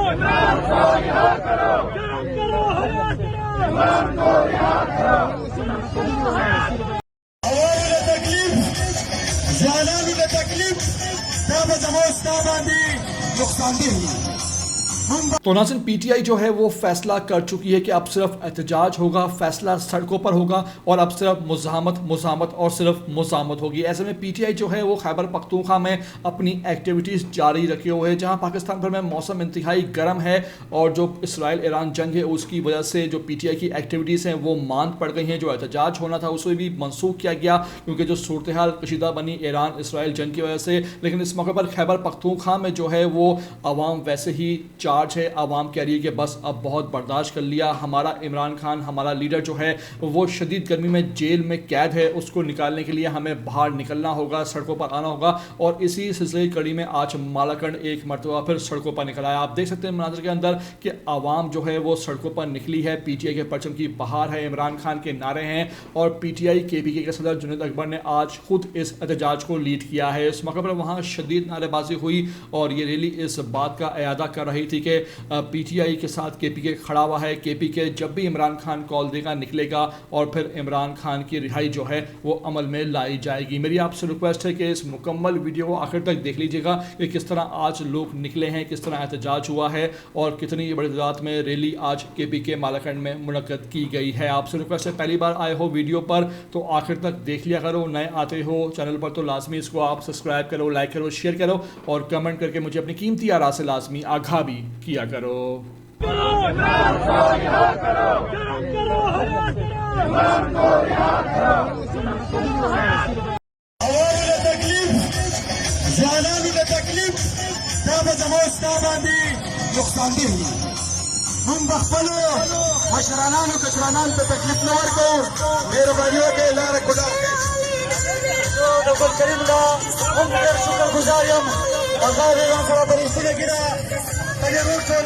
इमरान को रिहा करो, करम करो, हया करो, इमरान को रिहा करो। अवामी ने तकलीफ, जानानी ने तकलीफ, तब जमोस्ता बांधी नुकसानदेही। तो नाज़रीन, पीटीआई जो है वो फैसला कर चुकी है कि अब सिर्फ एहतजाज होगा, फैसला सड़कों पर होगा और अब सिर्फ मुज़ाहमत और सिर्फ मुज़ाहमत होगी। ऐसे में पीटीआई जो है वो खैबर पख्तूनख्वा में अपनी एक्टिविटीज़ जारी रखे हुए है, जहां पाकिस्तान भर में मौसम इंतहाई गर्म है और जो इसराइल ईरान जंग है उसकी वजह से जो पीटीआई की एक्टिविटीज़ हैं वो मांद पड़ गई हैं। जो एहतजाज होना था उसे भी मनसूख किया गया क्योंकि जो सूरत हाल कशीदा बनी ईरान इसराइल जंग की वजह से। लेकिन इस मौके पर खैबर पख्तूनख्वा में जो है वो अवाम वैसे ही चार्ज है। आवाम कह रही है कि बस अब बहुत बर्दाश्त कर लिया, हमारा इमरान खान हमारा लीडर जो है वो शदीद गर्मी में जेल में कैद है, उसको निकालने के लिए हमें बाहर निकलना होगा, सड़कों पर आना होगा। और इसी सिलसिले की कड़ी में आज मालाकंड एक मरतबा फिर सड़कों पर निकल आया। आप देख सकते हैं मनाज़र के अंदर कि आवाम जो है वो सड़कों पर निकली है, पीटीआई के परचम की बहार है, इमरान खान के नारे हैं और पीटीआई केपीके के सदर जुनैद अकबर ने आज खुद इस एहतजाज को लीड किया है। इस मौके पर वहाँ शदीद नारेबाजी हुई और ये रैली इस बात का अयादा कर रही थी कि पीटीआई के साथ केपीके खड़ा हुआ है। केपीके जब भी इमरान खान कॉल देगा निकलेगा और फिर इमरान खान की रिहाई जो है वो अमल में लाई जाएगी। मेरी आपसे रिक्वेस्ट है कि इस मुकम्मल वीडियो को आखिर तक देख लीजिएगा कि किस तरह आज लोग निकले हैं, किस तरह एहतजाज हुआ है और कितनी बड़ी तादाद में रैली आज केपीके मालाकंड में मुनक्कद की गई है। आपसे रिक्वेस्ट है पहली बार आए हो वीडियो पर तो आखिर तक देख लिया करो, नए आते हो चैनल पर तो लाजमी इसको आप सब्सक्राइब करो, लाइक करो, शेयर करो और कमेंट करके मुझे अपनी कीमती आरा से लाजमी आगाह भी किया करो। इमरान को रिहा करो, करम करो, हया करो, इमरान को रिहा करो। अवामी ने तकलीफ, जानानी ने तकलीफ, तब जमोस्ता बांधी नुकसानदेही। हम बखपलो मशरानान और कचरानान पे तकलीफ न वर्को मेहरबानियों के लार खुदा रब्बुल करीम दा हम शुक्र गुजारियम अज़ार गिरा तजरूर से